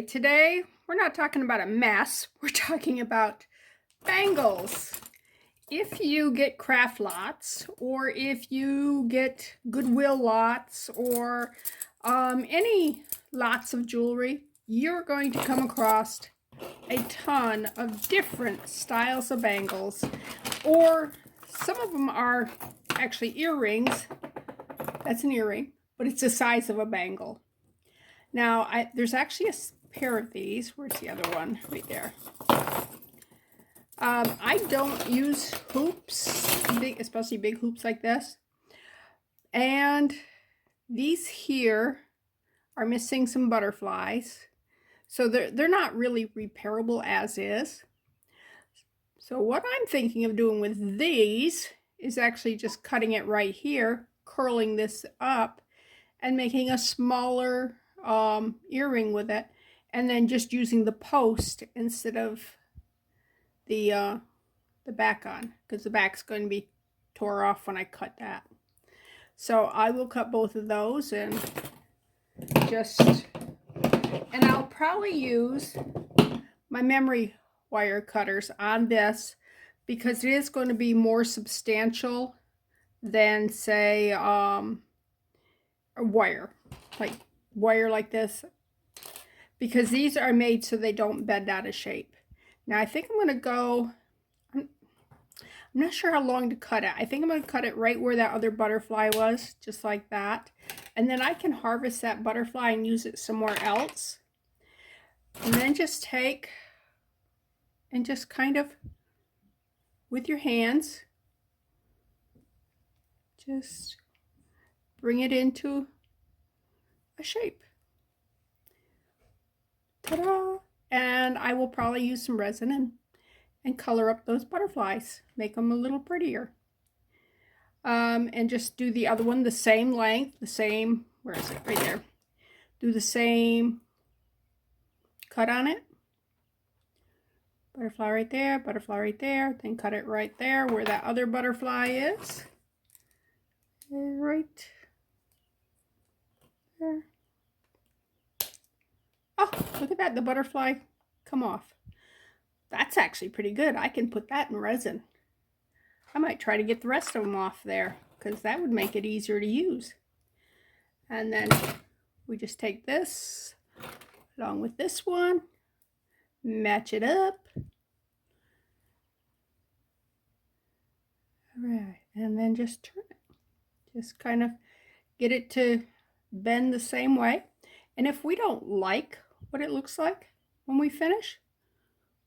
Okay, today we're not talking about a mess. We're talking about bangles. If you get craft lots, or if you get Goodwill lots, or any lots of jewelry, you're going to come across a ton of different styles of bangles, or some of them are actually earrings. That's an earring, but it's the size of a bangle. Now, there's actually a pair of these. Where's the other one? Right there. I don't use hoops, especially big hoops like this. And these here are missing some butterflies. So they're not really repairable as is. So what I'm thinking of doing with these is actually just cutting it right here, curling this up, and making a smaller earring with it, and then just using the post instead of the back on, because the back's going to be tore off when I cut that. So I will cut both of those and I'll probably use my memory wire cutters on this because it is going to be more substantial than, say, a wire like this, because these are made so they don't bend out of shape. Now I think I'm going to go, I'm not sure how long to cut it. I think I'm going to cut it right where that other butterfly was, just like that. And then I can harvest that butterfly and use it somewhere else. And then just take and just kind of, with your hands, just bring it into a shape. Ta-da! And I will probably use some resin and color up those butterflies, make them a little prettier. And just do the other one the same length, the same, where is it? Right there. Do the same cut on it. Butterfly right there, then cut it right there where that other butterfly is. Right there. Oh, look at that, the butterfly come off. That's actually pretty good. I can put that in resin. I might try to get the rest of them off there, because that would make it easier to use. And then we just take this along with this one, match it up. All right, and then just turn it. Just kind of get it to bend the same way. And if we don't like what it looks like when we finish,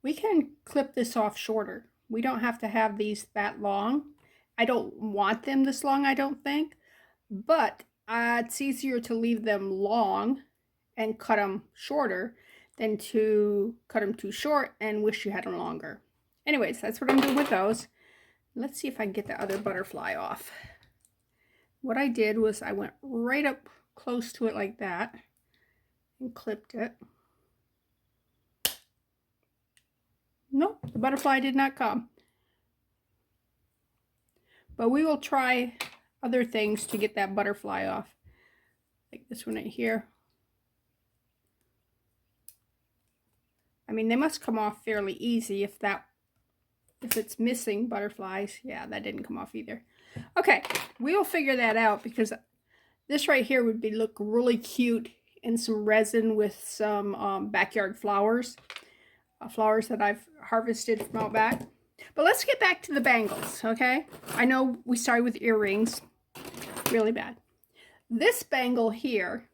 we can clip this off shorter. We don't have to have these that long. I don't want them this long, I don't think, but it's easier to leave them long and cut them shorter than to cut them too short and wish you had them longer. Anyways, that's what I'm doing with those. Let's see if I can get the other butterfly off. What I did was I went right up close to it like that and clipped it. Nope, the butterfly did not come. But we will try other things to get that butterfly off. Like this one right here. I mean, they must come off fairly easy if it's missing butterflies. Yeah, that didn't come off either. Okay, we will figure that out, because this right here would look really cute in some resin with some backyard flowers. Flowers that I've harvested from out back. But let's get back to the bangles, okay? I know we started with earrings. Really bad. This bangle here,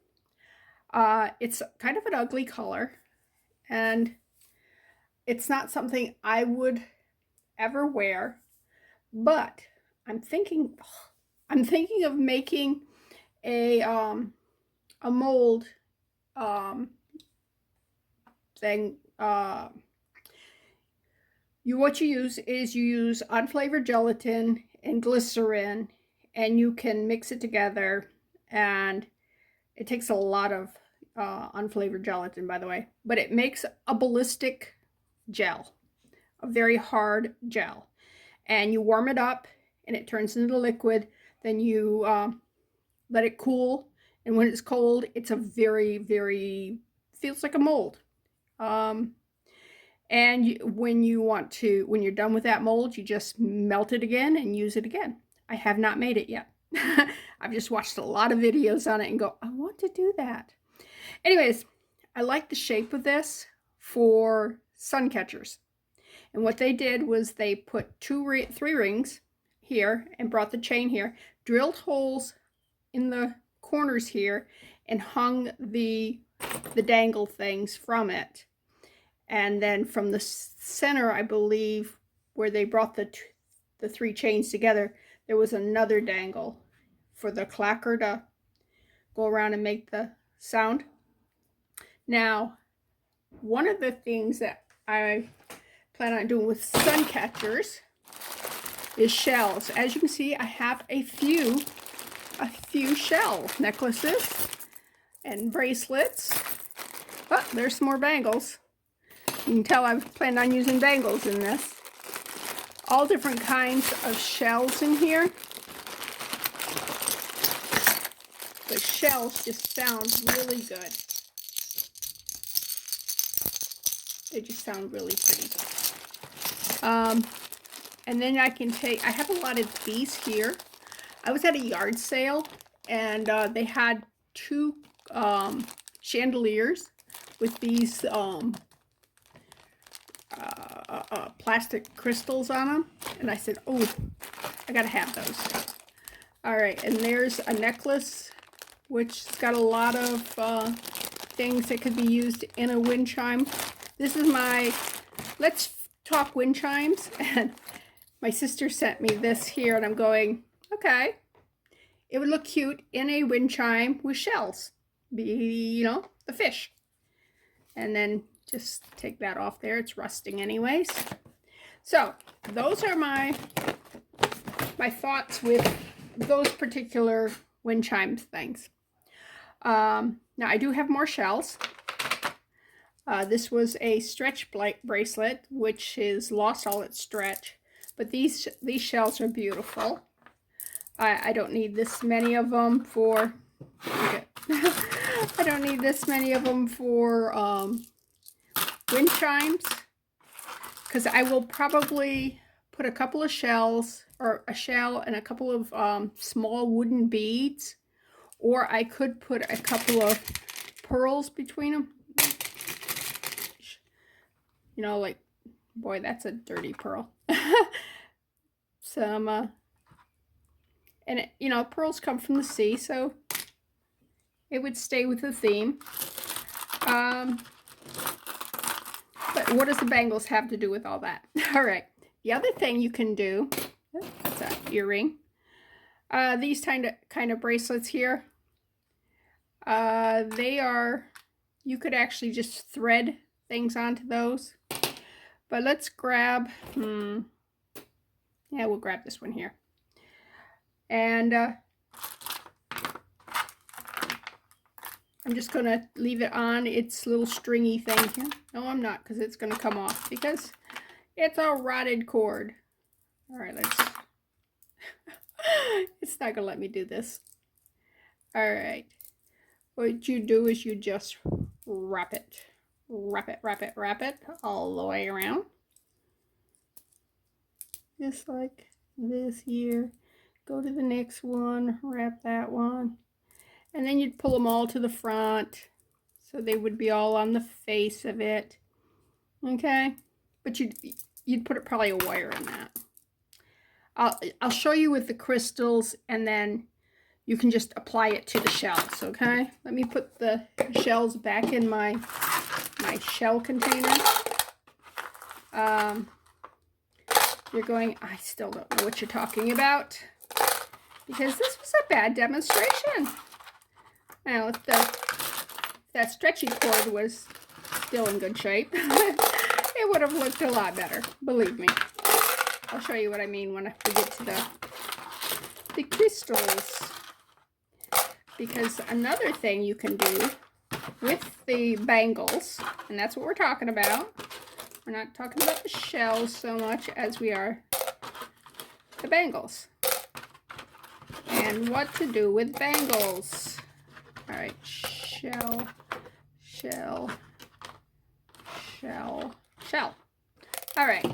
it's kind of an ugly color, and it's not something I would ever wear, but I'm thinking of making a mold thing. What you use is unflavored gelatin and glycerin, and you can mix it together, and it takes a lot of unflavored gelatin, by the way, but it makes a ballistic gel, a very hard gel, and you warm it up and it turns into liquid. Then you let it cool, and when it's cold, it's a very, very, feels like a mold. And when you're done with that mold, you just melt it again and use it again. I have not made it yet. I've just watched a lot of videos on it and go, I want to do that. Anyways, I like the shape of this for sun catchers. And what they did was they put 3 rings here and brought the chain here, drilled holes in the corners here, and hung the dangle things from it. And then from the center, I believe, where they brought the 3 chains together, there was another dangle for the clacker to go around and make the sound. Now, one of the things that I plan on doing with sun catchers is shells. As you can see, I have a few shell necklaces and bracelets. Oh, there's some more bangles. You can tell I've planned on using bangles in this. All different kinds of shells in here. The shells just sound really good. They just sound really pretty. And then I have a lot of these here. I was at a yard sale and they had 2 chandeliers with these plastic crystals on them, and I said, oh, I gotta have those. All right, and there's a necklace which's got a lot of things that could be used in a wind chime. This is my Let's Talk wind chimes, and my sister sent me this here, and I'm going, okay, it would look cute in a wind chime with shells, you know, the fish. And then just take that off there. It's rusting anyways. So those are my thoughts with those particular wind chimes things. Now I do have more shells. This was a stretch bracelet, which has lost all its stretch. But these shells are beautiful. I don't need this many of them for... I don't need this many of them for wind chimes, because I will probably put a couple of shells, or a shell and a couple of small wooden beads, or I could put a couple of pearls between them. You know, like, boy, that's a dirty pearl. Some, and it, you know, pearls come from the sea, so it would stay with the theme. But what does the bangles have to do with all that? All right. The other thing you can do, that's an earring. These kind of bracelets here. You could actually just thread things onto those. But let's grab, yeah, we'll grab this one here. And I'm just going to leave it on its little stringy thing here. No, I'm not, because it's going to come off, because it's a rotted cord. All right, let's... It's not going to let me do this. All right. What you do is you just wrap it. Wrap it all the way around. Just like this here. Go to the next one, wrap that one. And then you'd pull them all to the front, so they would be all on the face of it. Okay? But you'd put probably a wire in that. I'll show you with the crystals, and then you can just apply it to the shells, okay? Let me put the shells back in my shell container. You're going, I still don't know what you're talking about, because this was a bad demonstration. Now, if that stretchy cord was still in good shape, it would have looked a lot better, believe me. I'll show you what I mean when we get to the crystals. Because another thing you can do with the bangles, and that's what we're talking about. We're not talking about the shells so much as we are the bangles. And what to do with bangles. All right, shell, shell. All right.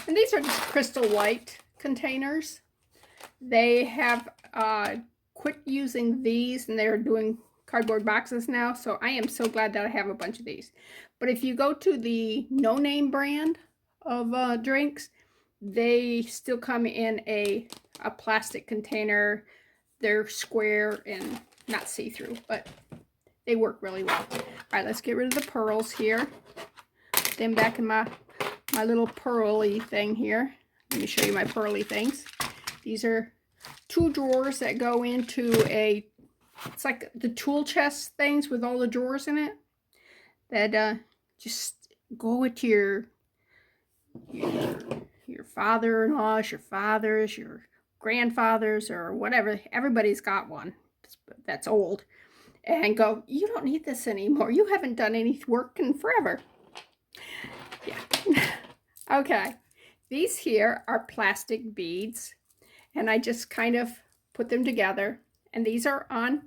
And these are just crystal white containers. They have quit using these and they're doing cardboard boxes now. So I am so glad that I have a bunch of these. But if you go to the No Name brand of drinks, they still come in a plastic container. They're square and not see-through, but they work really well. All right, let's get rid of the pearls here. Put them back in my little pearly thing here. Let me show you my pearly things. These are 2 drawers that go into it's like the tool chest things with all the drawers in it. That just go with your father-in-laws, your fathers, your grandfathers, or whatever. Everybody's got one that's old. And go, you don't need this anymore. You haven't done any work in forever. Yeah. Okay. These here are plastic beads. And I just kind of put them together. And these are on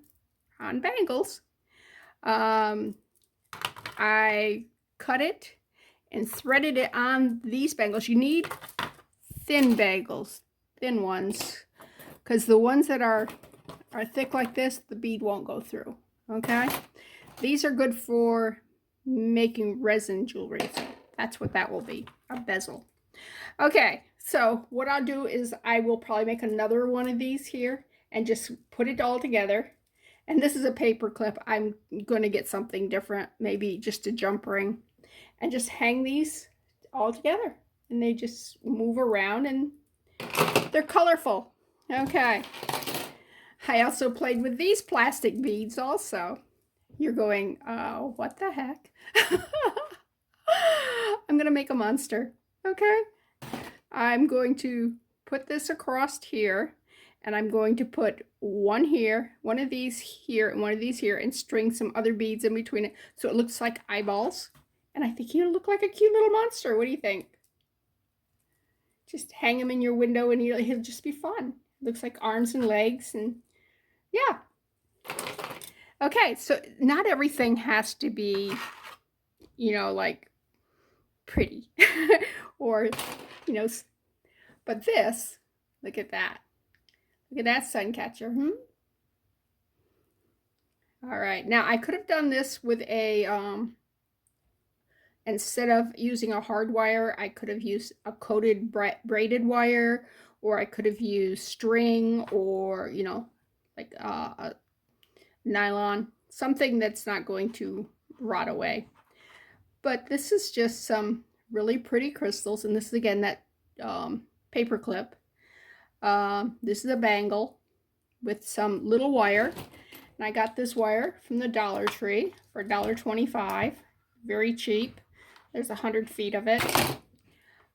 bangles. I cut it and threaded it on these bangles. You need thin bangles, thin ones, because the ones that are thick like this, the bead won't go through. Okay, these are good for making resin jewelry. So that's what that will be, a bezel. Okay, so what I'll do is I will probably make another one of these here and just put it all together. And this is a paper clip. I'm going to get something different, maybe just a jump ring, and just hang these all together. And they just move around and they're colorful. Okay. I also played with these plastic beads also. You're going, oh, what the heck? I'm going to make a monster. Okay. I'm going to put this across here. And I'm going to put one here, one of these here, and one of these here, and string some other beads in between it so it looks like eyeballs. And I think he'll look like a cute little monster. What do you think? Just hang him in your window and he'll just be fun. Looks like arms and legs, and yeah. Okay, so not everything has to be, you know, like pretty or, you know, but this, look at that. Look at that suncatcher. All right, now I could have done this with a, instead of using a hard wire, I could have used a coated braided wire, or I could have used string, or, you know, like a nylon, something that's not going to rot away. But this is just some really pretty crystals, and this is again that paper clip. This is a bangle with some little wire, and I got this wire from the Dollar Tree for $1.25. Very cheap. There's 100 feet of it.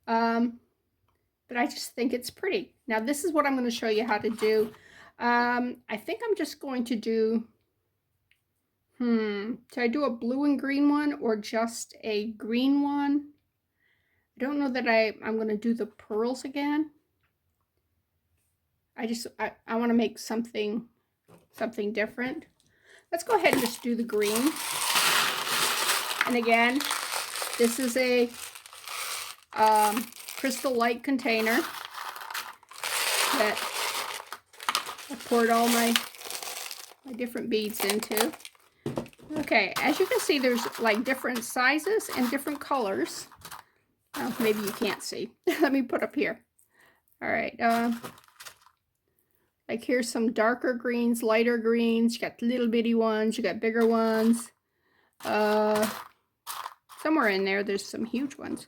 But I just think it's pretty. Now this is what I'm going to show you how to do. I think I'm just going to do, should I do a blue and green one or just a green one? I don't know that I'm going to do the pearls again. I want to make something different. Let's go ahead and just do the green. And again, this is a crystal light container that I poured all my different beads into. Okay, as you can see, there's like different sizes and different colors. Oh, maybe you can't see. Let me put up here. All right. Like here's some darker greens, lighter greens. You got little bitty ones. You got bigger ones. Somewhere in there, there's some huge ones.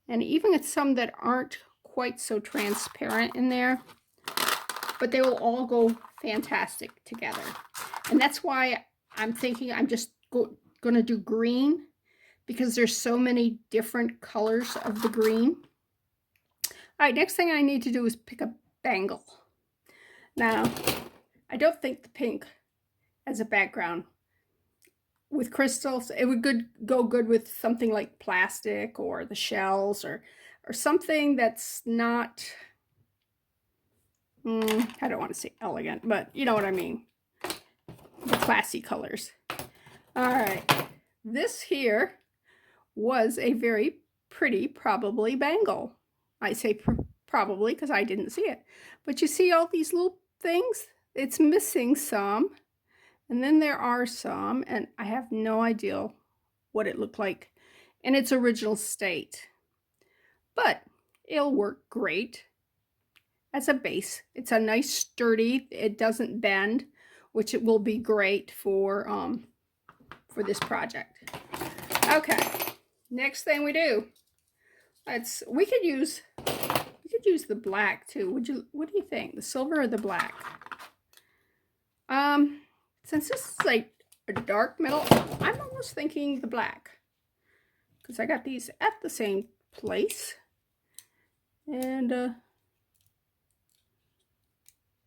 And even it's some that aren't quite so transparent in there. But they will all go fantastic together. And that's why I'm thinking I'm just going to do green, because there's so many different colors of the green. All right, next thing I need to do is pick a bangle. Now, I don't think the pink as a background with crystals, it would go good with something like plastic or the shells or something that's not, I don't want to say elegant, but you know what I mean. The classy colors. All right, this here was a very pretty, probably bangle. I say probably because I didn't see it. But you see all these little things? It's missing some. And then there are some, and I have no idea what it looked like in its original state. But it'll work great as a base. It's a nice sturdy, it doesn't bend, which it will be great for this project. Okay, next thing we do, we could use the black too. What do you think? The silver or the black? Since this is like a dark metal, I'm almost thinking the black, because I got these at the same place. And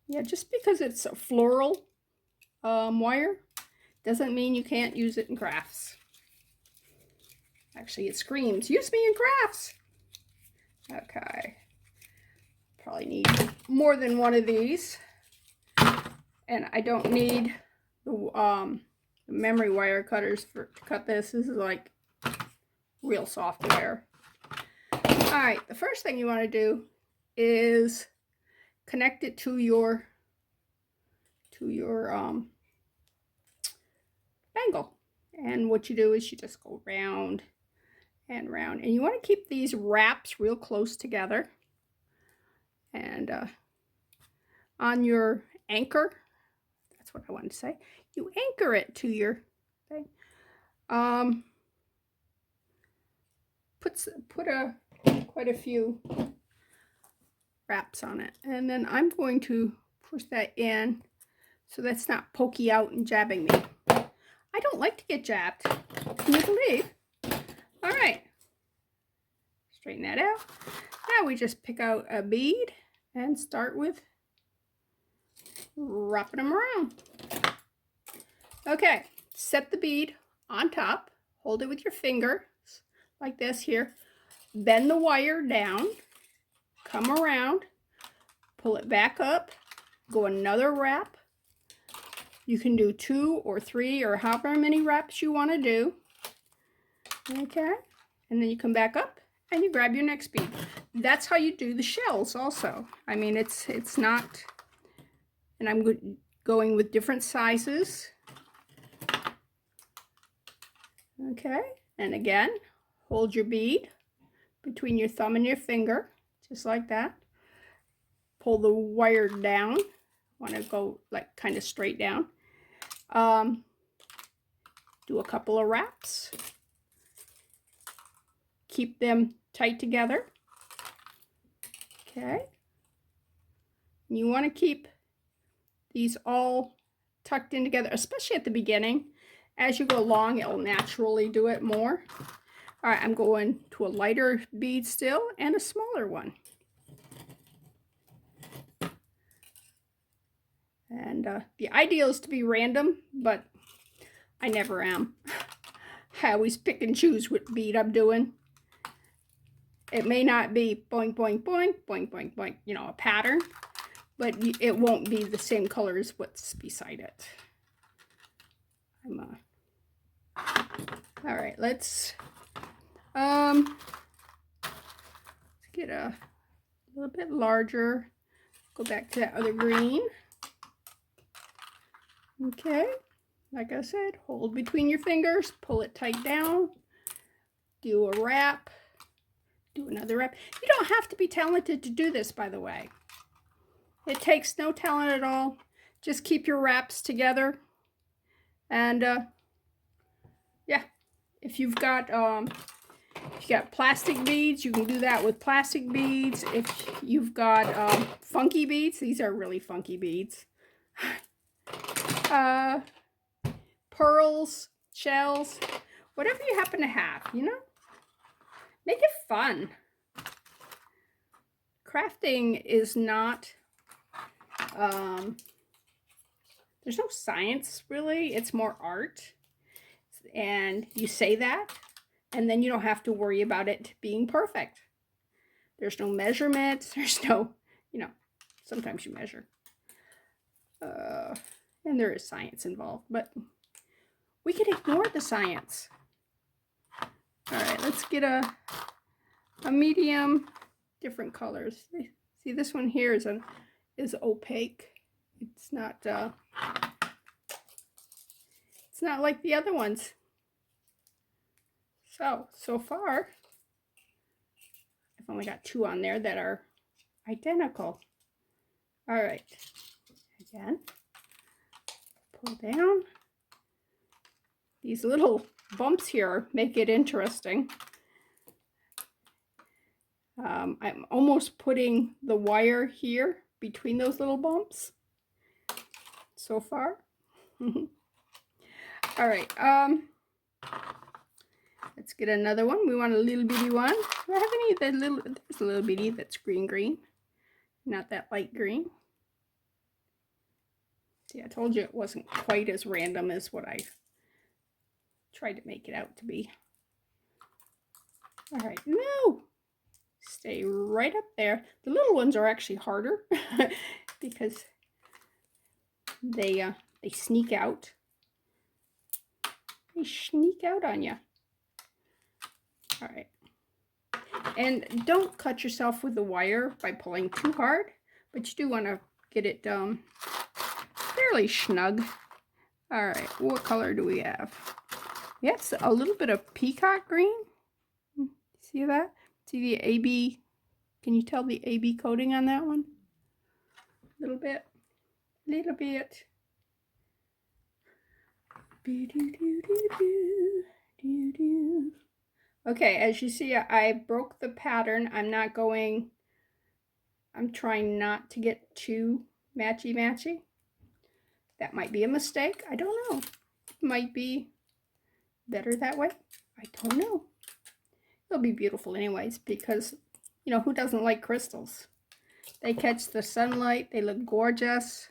yeah, just because it's a floral wire doesn't mean you can't use it in crafts. Actually, it screams, use me in crafts. Okay. Probably need more than one of these. And I don't need the memory wire cutters to cut this. This is like real soft wire. All right, the first thing you want to do is connect it to your bangle. And what you do is you just go round and round, and you want to keep these wraps real close together. And on your anchor, that's what I wanted to say, you anchor it to your thing. Put quite a few wraps on it, and then I'm going to push that in so that's not pokey out and jabbing me. I don't like to get jabbed, can you believe? All right, straighten that out. Now we just pick out a bead and start with wrapping them around. Okay, set the bead on top, hold it with your finger like this here, bend the wire down, come around, pull it back up, go another wrap. You can do 2 or 3 or however many wraps you want to do. Okay, and then you come back up and you grab your next bead. That's how you do the shells also. I mean, it's not, and I'm going with different sizes. Okay, and again, hold your bead between your thumb and your finger, just like that. Pull the wire down. Want to go like kind of straight down. Do a couple of wraps. Keep them tight together. Okay. You want to keep these all tucked in together, especially at the beginning. As you go along, it'll naturally do it more. All right, I'm going to a lighter bead still and a smaller one. And the ideal is to be random, but I never am. I always pick and choose what bead I'm doing. It may not be boink, boink, boink, boink, boink, boink, you know, a pattern, but it won't be the same color as what's beside it. All right, let's get a little bit larger. Go back to that other green. Okay, like I said, hold between your fingers, pull it tight down, do a wrap, do another wrap. You don't have to be talented to do this, by the way. It takes no talent at all. Just keep your wraps together. And yeah, if you've got plastic beads, you can do that with plastic beads. If you've got funky beads, these are really funky beads. Pearls, shells, whatever you happen to have, you know? Make it fun. Crafting is not, there's no science really, it's more art. And you say that, and then you don't have to worry about it being perfect. There's no measurements, there's no, you know, sometimes you measure. And there is science involved, but we can ignore the science. All right, let's get a medium, different colors. See, this one here is opaque. It's not like the other ones. So far, I've only got 2 on there that are identical. All right, again, pull down. These little bumps here make it interesting. I'm almost putting the wire here between those little bumps so far. All right, let's get another one. We want a little bitty one. Do I have any of the little, there's a little bitty that's green, not that light green. See, I told you it wasn't quite as random as what I tried to make it out to be. All right, no, stay right up there. The little ones are actually harder because they sneak out. They sneak out on you. All right. And don't cut yourself with the wire by pulling too hard, but you do want to get it fairly snug. All right, what color do we have? Yes, a little bit of peacock green. See that? See the AB? Can you tell the AB coating on that one? A little bit. Little bit. Okay, as you see, I broke the pattern. I'm trying not to get too matchy-matchy. That might be a mistake. I don't know. It might be better that way. I don't know. It'll be beautiful anyways because, you know, who doesn't like crystals? They catch the sunlight. They look gorgeous.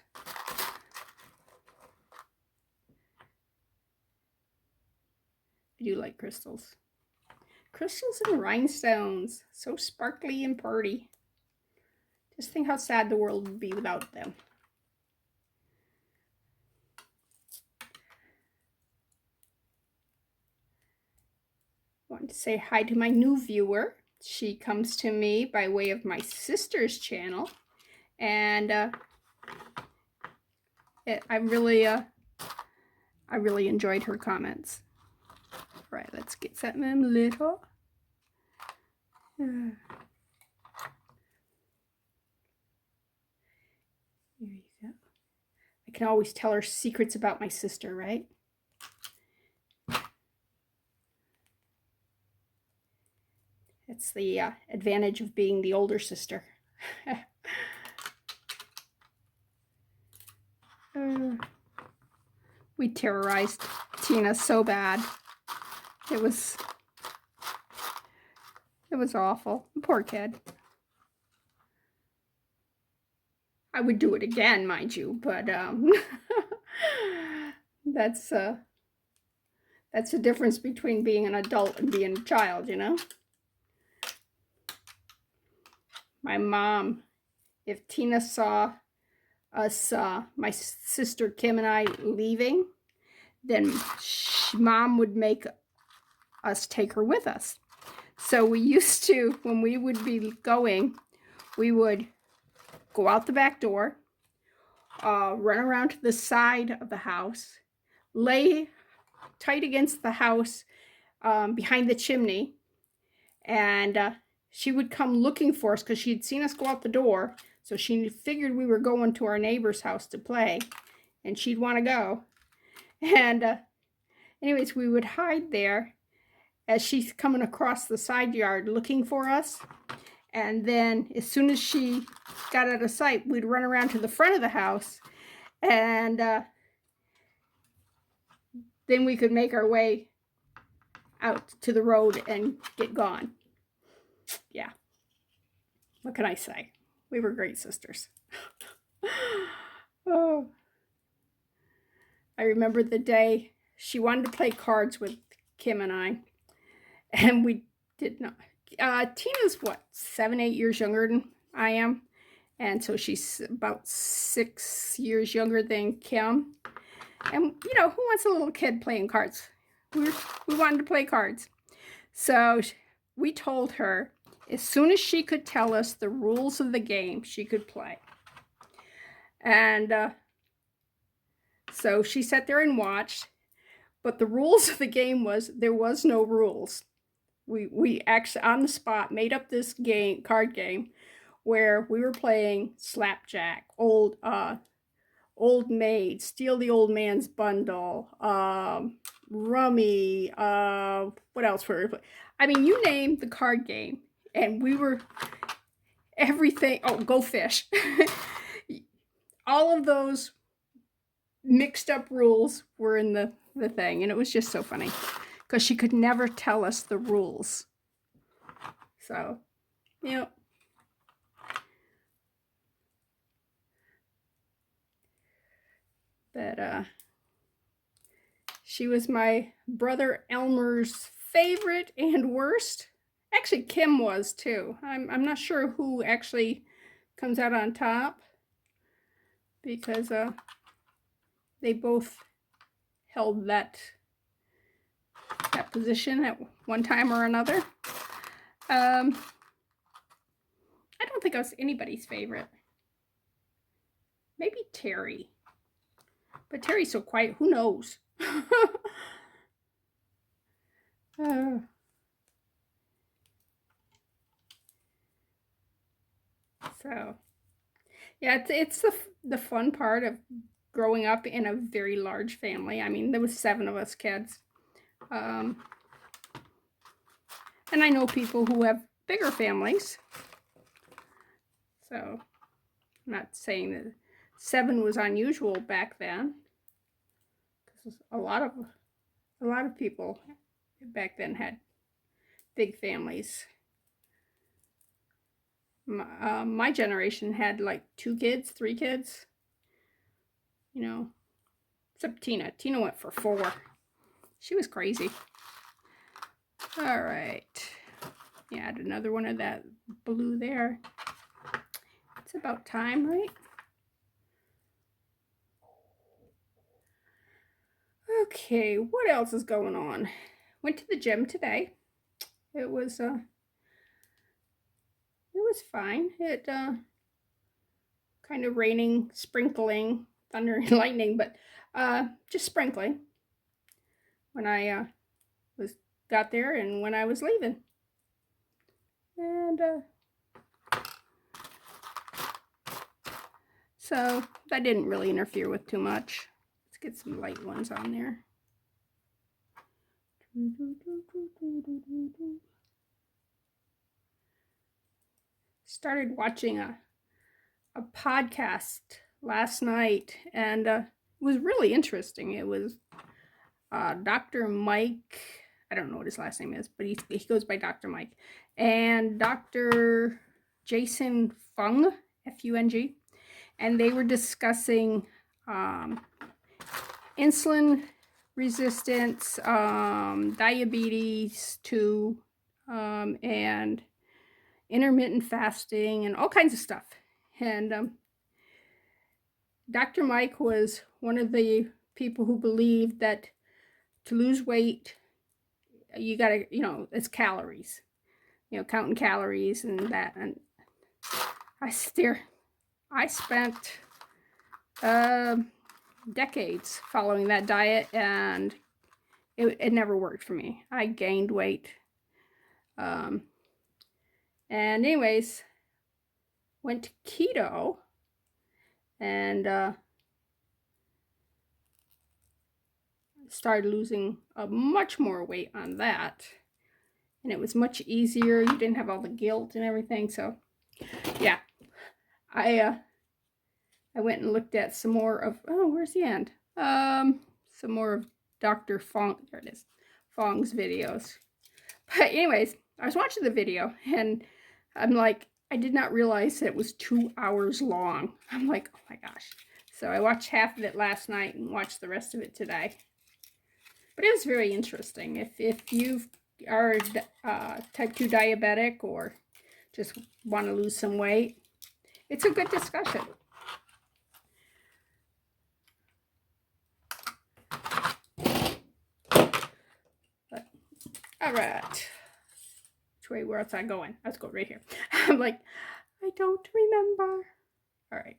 I do like crystals. Crystals and rhinestones. So sparkly and pretty. Just think how sad the world would be without them. I want to say hi to my new viewer. She comes to me by way of my sister's channel. And I really enjoyed her comments. All right, let's get something little. There you go. I can always tell her secrets about my sister, right? That's the advantage of being the older sister. We terrorized Tina so bad. It was awful. Poor kid. I would do it again, mind you, but that's the difference between being an adult and being a child, you know? My mom, if Tina saw us, my sister Kim and I leaving, then Mom would make us take her with us. So we used to, when we would be going, we would go out the back door, run around to the side of the house, lay tight against the house behind the chimney, and she would come looking for us because she'd seen us go out the door. So she figured we were going to our neighbor's house to play, and she'd want to go. And anyways, we would hide there as she's coming across the side yard looking for us. And then as soon as she got out of sight, we'd run around to the front of the house, and then we could make our way out to the road and get gone. Yeah. What can I say? We were great sisters. Oh. I remember the day she wanted to play cards with Kim and I, and we did not. Tina's what, 7, 8 years younger than I am, and so she's about 6 years younger than Kim. And you know, who wants a little kid playing cards? We wanted to play cards. So we told her as soon as she could tell us the rules of the game, she could play. And so she sat there and watched. But the rules of the game was there was no rules. We actually on the spot made up this card game, where we were playing slapjack, old maid, steal the old man's bundle, rummy, what else were we playing? I mean, you name the card game, and we were everything. Oh, go fish. All of those mixed up rules were in the thing, and it was just so funny because she could never tell us the rules. So, yeah. But she was my brother Elmer's favorite and worst. Actually, Kim was too. I'm not sure who actually comes out on top, because they both held that position at one time or another. I don't think I was anybody's favorite. Maybe Terry. But Terry's so quiet, who knows? So, yeah, it's the fun part of growing up in a very large family. I mean, there was 7 of us kids. And I know people who have bigger families. So, I'm not saying that 7 was unusual back then, because a lot of people back then had big families. My generation had like 2 kids, 3 kids. You know, except Tina. Tina went for 4. She was crazy. All right. Yeah, add another one of that blue there. It's about time, right? Okay, what else is going on? Went to the gym today. It was fine. It kind of raining, sprinkling, thunder and lightning, but just sprinkling when I got there and when I was leaving. And so that didn't really interfere with too much. Let's get some light ones on there. Started watching a podcast last night, and it was really interesting. It was Dr. Mike, I don't know what his last name is, but he goes by Dr. Mike, and Dr. Jason Fung, F-U-N-G, and they were discussing insulin resistance, diabetes too, and intermittent fasting and all kinds of stuff. And Dr. Mike was one of the people who believed that to lose weight, you gotta, it's calories, counting calories and that. And I spent decades following that diet, and it never worked for me. I gained weight. And anyways, went to keto, and started losing much more weight on that, and it was much easier. You didn't have all the guilt and everything. So yeah, I went and looked at some more of, where's the end? Some more of Dr. Fong, there it is, Fong's videos. But anyways, I was watching the video, and I'm like, I did not realize that it was 2 hours long. I'm like, oh my gosh. So I watched half of it last night and watched the rest of it today. But it was very interesting. If you are type 2 diabetic or just want to lose some weight, it's a good discussion. But, all right. way? Where was I going? I was going right here. I'm like, I don't remember. All right,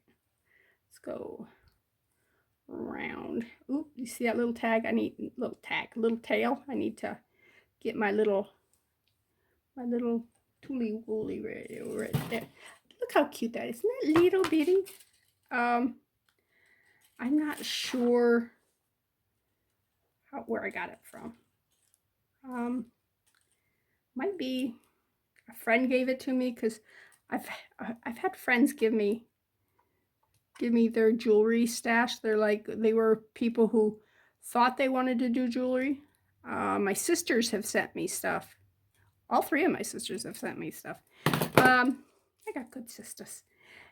let's go round. Oop, you see that little tag? I need little tail. I need to get my little tooly woolly right there. Look how cute that is. Isn't that little bitty? I'm not sure where I got it from. Might be a friend gave it to me, because I've had friends give me their jewelry stash. They were people who thought they wanted to do jewelry. My sisters have sent me stuff. All three of my sisters have sent me stuff. I got good sisters.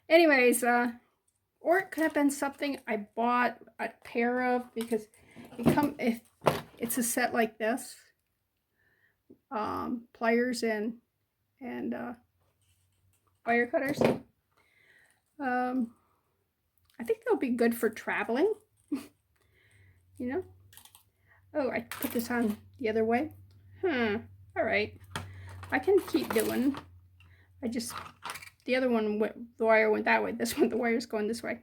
Anyways, or it could have been something I bought a pair of, because it's a set like this. Pliers and wire cutters. I think they'll be good for traveling. You know? Oh, I put this on the other way. All right. I can keep doing. The other one, the wire went that way. This one, the wire's going this way.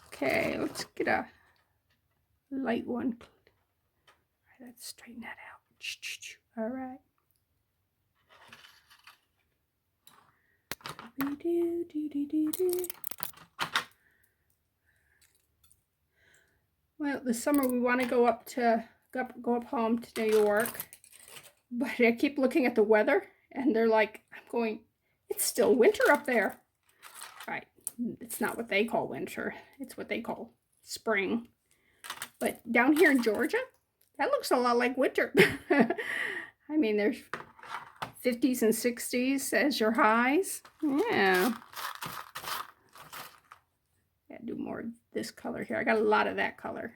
Okay, let's get a light one. All right, let's straighten that out. All right. Well, this summer we want to go up home to New York, but I keep looking at the weather, and they're like, it's still winter up there. Right? It's not what they call winter; it's what they call spring. But down here in Georgia, that looks a lot like winter. I mean, there's 50s and 60s as your highs. Yeah. Do more of this color here. I got a lot of that color.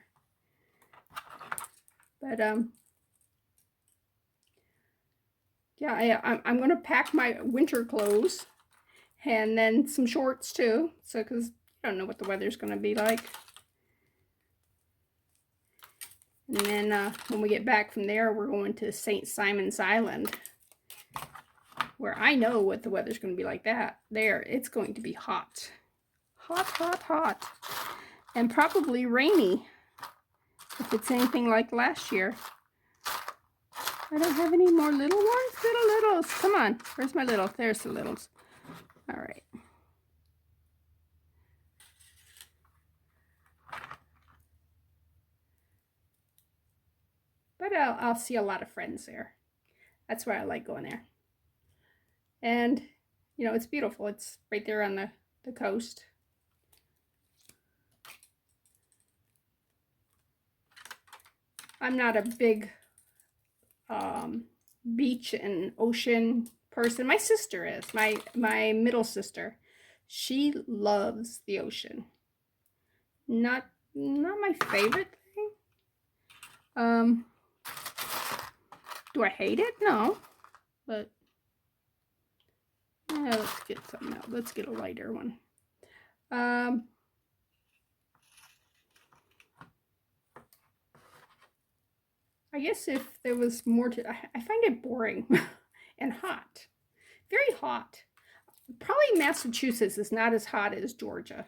But yeah, I'm gonna pack my winter clothes and then some shorts too. So, because you don't know what the weather's gonna be like. And then when we get back from there, we're going to St. Simon's Island, where I know what the weather's gonna be like there. It's going to be hot. Hot, hot, hot. And probably rainy, if it's anything like last year. I don't have any more little ones? Littles. Come on. Where's my little? There's the littles. All right. But I'll see a lot of friends there. That's why I like going there. And, you know, it's beautiful. It's right there on the coast. I'm not a big beach and ocean person. My sister is. My middle sister. She loves the ocean. Not my favorite thing. Do I hate it? No. But yeah, let's get something else. Let's get a lighter one. I guess if there was more to, I find it boring and hot, very hot. Probably Massachusetts is not as hot as Georgia.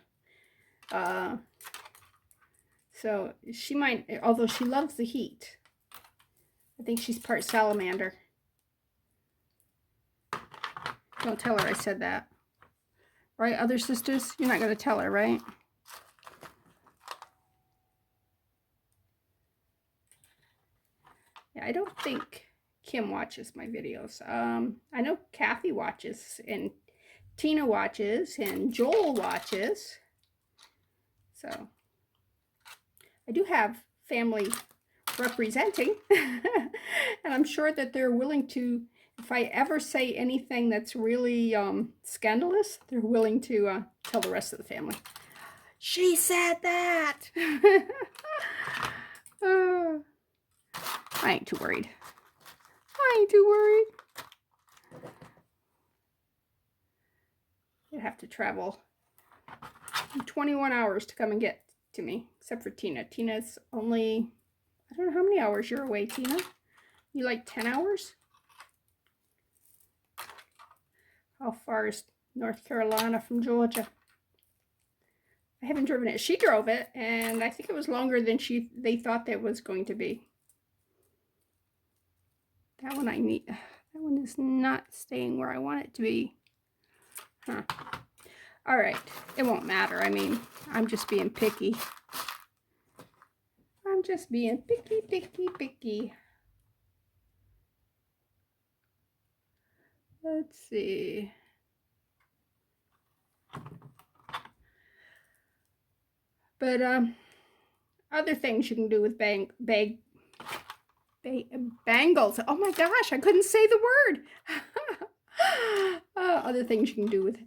So she might, although she loves the heat. I think she's part salamander. Don't tell her I said that. Right, other sisters? You're not going to tell her, right? Yeah, I don't think Kim watches my videos. I know Kathy watches, and Tina watches, and Joel watches. So I do have family representing. And I'm sure that they're willing to, if I ever say anything that's really scandalous, they're willing to tell the rest of the family. She said that. I ain't too worried. I ain't too worried. You have to travel 21 hours to come and get to me, except for Tina. Tina's only, I don't know how many hours you're away, Tina. You like 10 hours? How far is North Carolina from Georgia? I haven't driven it. She drove it, and I think it was longer than they thought that was going to be. That one I need. That one is not staying where I want it to be. Huh. All right. It won't matter. I mean, I'm just being picky. I'm just being picky, picky, picky. Let's see. But other things you can do with bangles. Oh my gosh, I couldn't say the word. Other things you can do with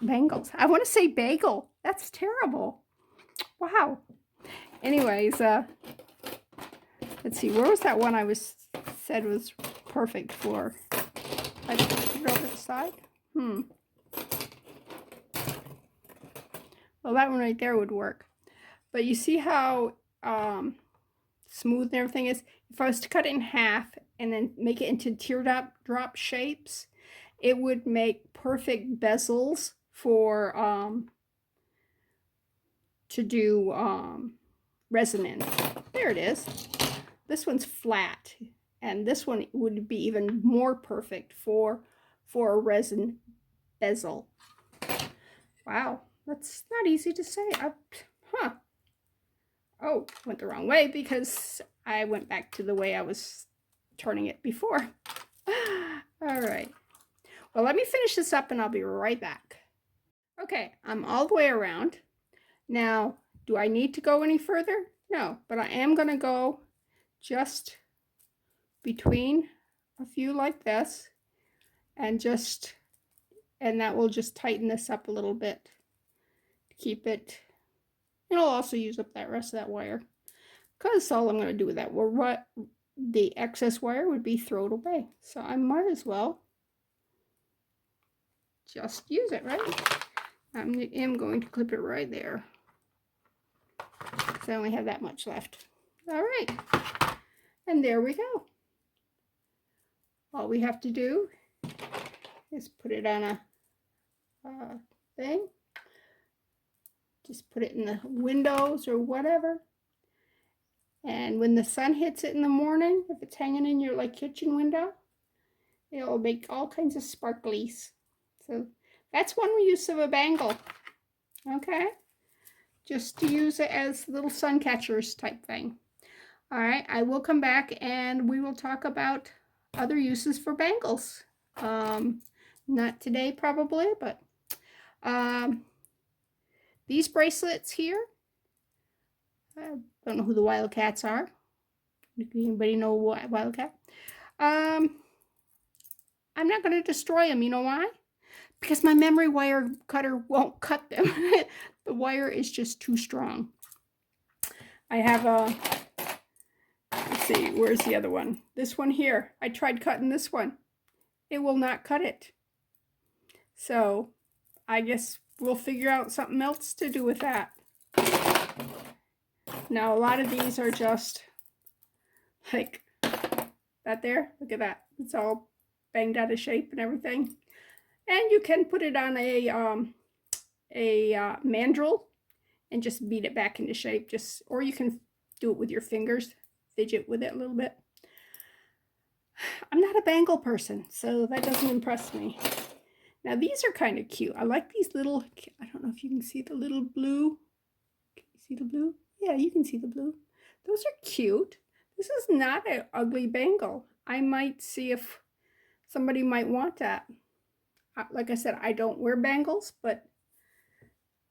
bangles. I want to say bagel. That's terrible. Wow. Anyways, let's see. Where was that one I said was perfect for? I put it over the side. Well, that one right there would work. But you see how smooth and everything is? If I was to cut it in half and then make it into teardrop shapes, it would make perfect bezels for to do resin in. There it is. This one's flat, and this one would be even more perfect for a resin bezel. Wow, that's not easy to say. Oh, went the wrong way because I went back to the way I was turning it before. All right. Well, let me finish this up and I'll be right back. Okay, I'm all the way around. Now, do I need to go any further? No, but I am going to go just between a few like this and that will just tighten this up a little bit to keep it. And I'll also use up that rest of that wire because that's all I'm going to do with that. Well, what the excess wire would be thrown away. So I might as well just use it, right? I am going to clip it right there because I only have that much left. All right. And there we go. All we have to do is put it on a thing. Just put it in the windows or whatever. And when the sun hits it in the morning, if it's hanging in your kitchen window, it'll make all kinds of sparklies. So that's one use of a bangle. Okay? Just to use it as little sun catchers type thing. All right, I will come back and we will talk about other uses for bangles. Not today probably, but these bracelets here, I don't know who the Wildcats are. Anybody know Wildcat? I'm not going to destroy them. You know why? Because my memory wire cutter won't cut them. The wire is just too strong. I have a, let's see, where's the other one? This one here. I tried cutting this one. It will not cut it. So I guess we'll figure out something else to do with that. Now, a lot of these are just like that there. Look at that. It's all banged out of shape and everything. And you can put it on a mandrel and just beat it back into shape. Or you can do it with your fingers, fidget with it a little bit. I'm not a bangle person, so that doesn't impress me. Now these are kind of cute. I like these little, I don't know if you can see the little blue. Can you see the blue? Yeah, you can see the blue. Those are cute. This is not an ugly bangle. I might see if somebody might want that. Like I said, I don't wear bangles, but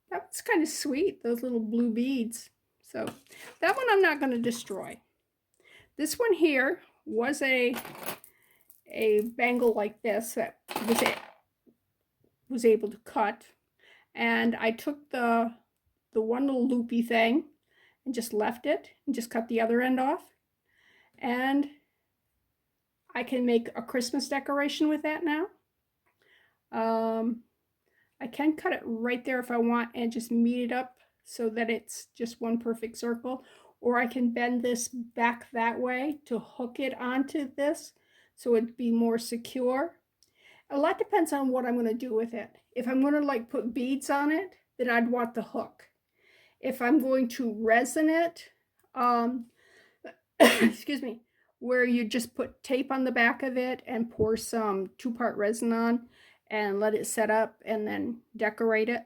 that's kind of sweet, those little blue beads. So that one I'm not going to destroy. This one here was a bangle like this that was able to cut, and I took the one little loopy thing and just left it and just cut the other end off, and I can make a Christmas decoration with that now. I can cut it right there if I want and just meet it up so that it's just one perfect circle, or I can bend this back that way to hook it onto this so it'd be more secure. A lot depends on what I'm going to do with it. If I'm going to like put beads on it, then I'd want the hook. If I'm going to resin it, excuse me, where you just put tape on the back of it and pour some 2-part resin on and let it set up and then decorate it,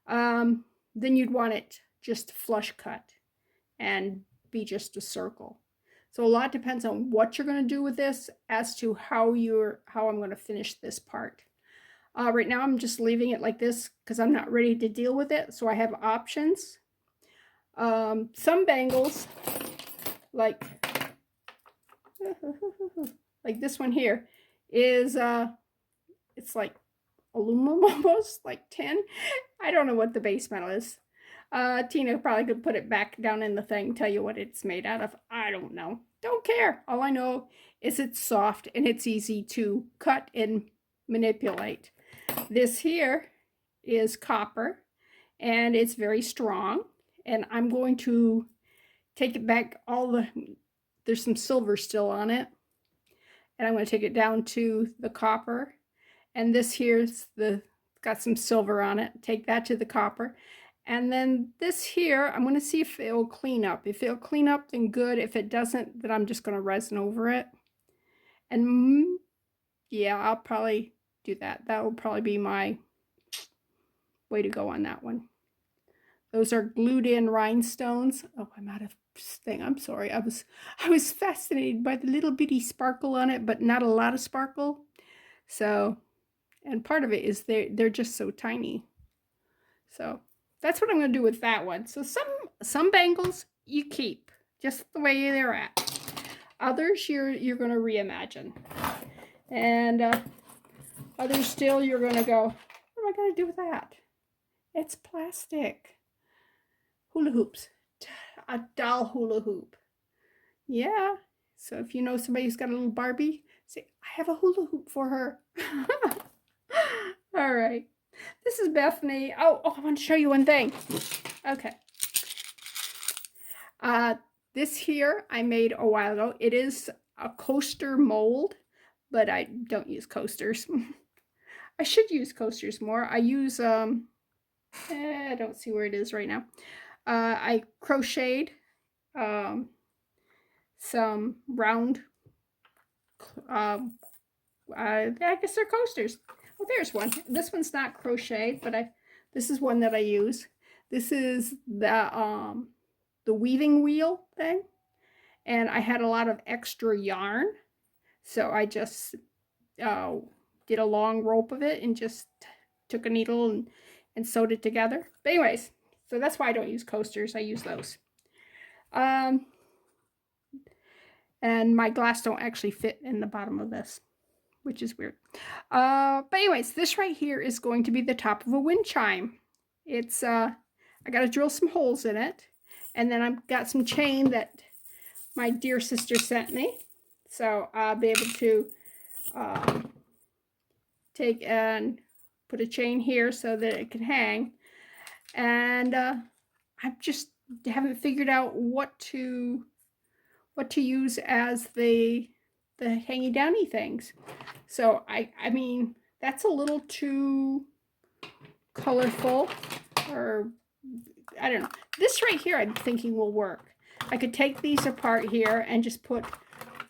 then you'd want it just flush cut and be just a circle. So a lot depends on what you're going to do with this as to how I'm going to finish this part. Right now I'm just leaving it like this because I'm not ready to deal with it, so I have options. Some bangles, like like this one here, is it's like aluminum almost, like tin. I don't know what the base metal is. Tina probably could put it back down in the thing, tell you what it's made out of. I don't know. Don't care. All I know is it's soft and it's easy to cut and manipulate. This here is copper and it's very strong. And I'm going to take it back there's some silver still on it. And I'm going to take it down to the copper. And this here's got some silver on it. Take that to the copper. And then this here, I'm going to see if it will clean up. If it'll clean up, then good. If it doesn't, then I'm just going to resin over it. And yeah, I'll probably do that. That will probably be my way to go on that one. Those are glued in rhinestones. Oh, I'm out of thing. I'm sorry. I was fascinated by the little bitty sparkle on it, but not a lot of sparkle. So, and part of it is they're just so tiny. So that's what I'm going to do with that one. So some bangles you keep just the way they're at. Others you're going to reimagine. And others still you're going to go, what am I going to do with that? It's plastic. Hula hoops. A doll hula hoop. Yeah. So if you know somebody who's got a little Barbie, say, I have a hula hoop for her. All right. This is Bethany. Oh, I want to show you one thing. Okay. This here I made a while ago. It is a coaster mold, but I don't use coasters. I should use coasters more. I use, I don't see where it is right now. I crocheted some round, I guess they're coasters. Oh, there's one. This one's not crocheted, but this is one that I use. This is the weaving wheel thing, and I had a lot of extra yarn, so I just did a long rope of it and just took a needle and sewed it together. But anyways, so that's why I don't use coasters. I use those. And my glass don't actually fit in the bottom of this, which is weird. But anyways, this right here is going to be the top of a wind chime. It's, I got to drill some holes in it. And then I've got some chain that my dear sister sent me. So I'll be able to take and put a chain here so that it can hang. And I just haven't figured out what to use as the hangy downy things. So I mean, that's a little too colorful, or I don't know. This right here I'm thinking will work. I could take these apart here and just put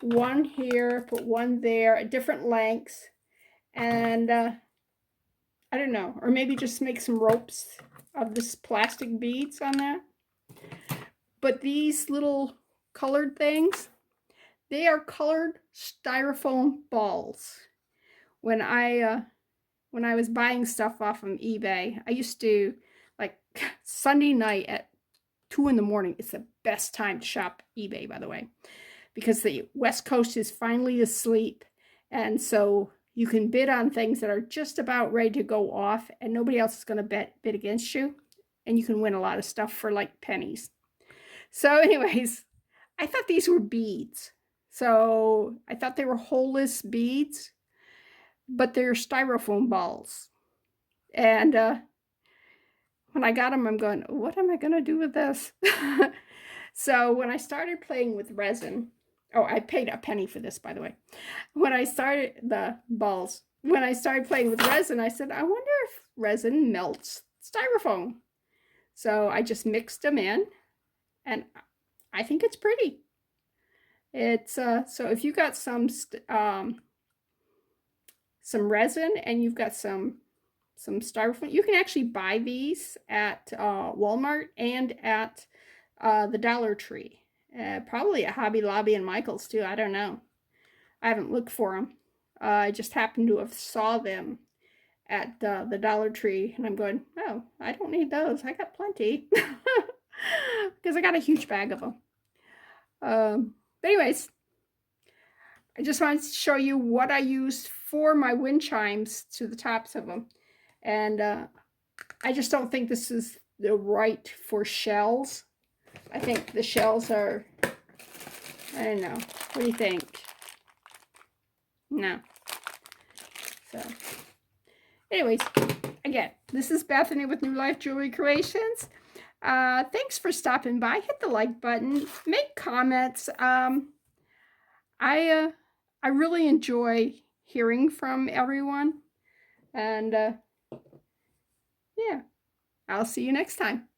one here, put one there at different lengths, and I don't know, or maybe just make some ropes of this plastic beads on that. But these little colored things, they are colored styrofoam balls. When I was buying stuff off of eBay, I used to, like, Sunday night at 2 in the morning, it's the best time to shop eBay, by the way, because the West Coast is finally asleep, and so you can bid on things that are just about ready to go off, and nobody else is going to bid against you, and you can win a lot of stuff for like pennies. So anyways, I thought these were beads. So I thought they were holeless beads, but they're styrofoam balls. And when I got them, I'm going, what am I going to do with this? So when I started playing with resin, oh, I paid a penny for this, by the way. When I started the balls, when I started playing with resin, I said, I wonder if resin melts styrofoam. So I just mixed them in, and I think it's pretty. It's so if you got some resin and you've got some styrofoam, you can actually buy these at Walmart and at the Dollar Tree. Probably at Hobby Lobby and Michael's too. I don't know. I haven't looked for them. I just happened to have saw them at the Dollar Tree, and I'm going, oh, I don't need those. I got plenty because I got a huge bag of them. But anyways, I just wanted to show you what I used for my wind chimes to the tops of them. And I just don't think this is the right for shells. I think the shells are, I don't know. What do you think? No. So, anyways, again, this is Bethany with New Life Jewelry Creations. Thanks for stopping by. Hit the like button. Make comments. I really enjoy hearing from everyone. And yeah, I'll see you next time.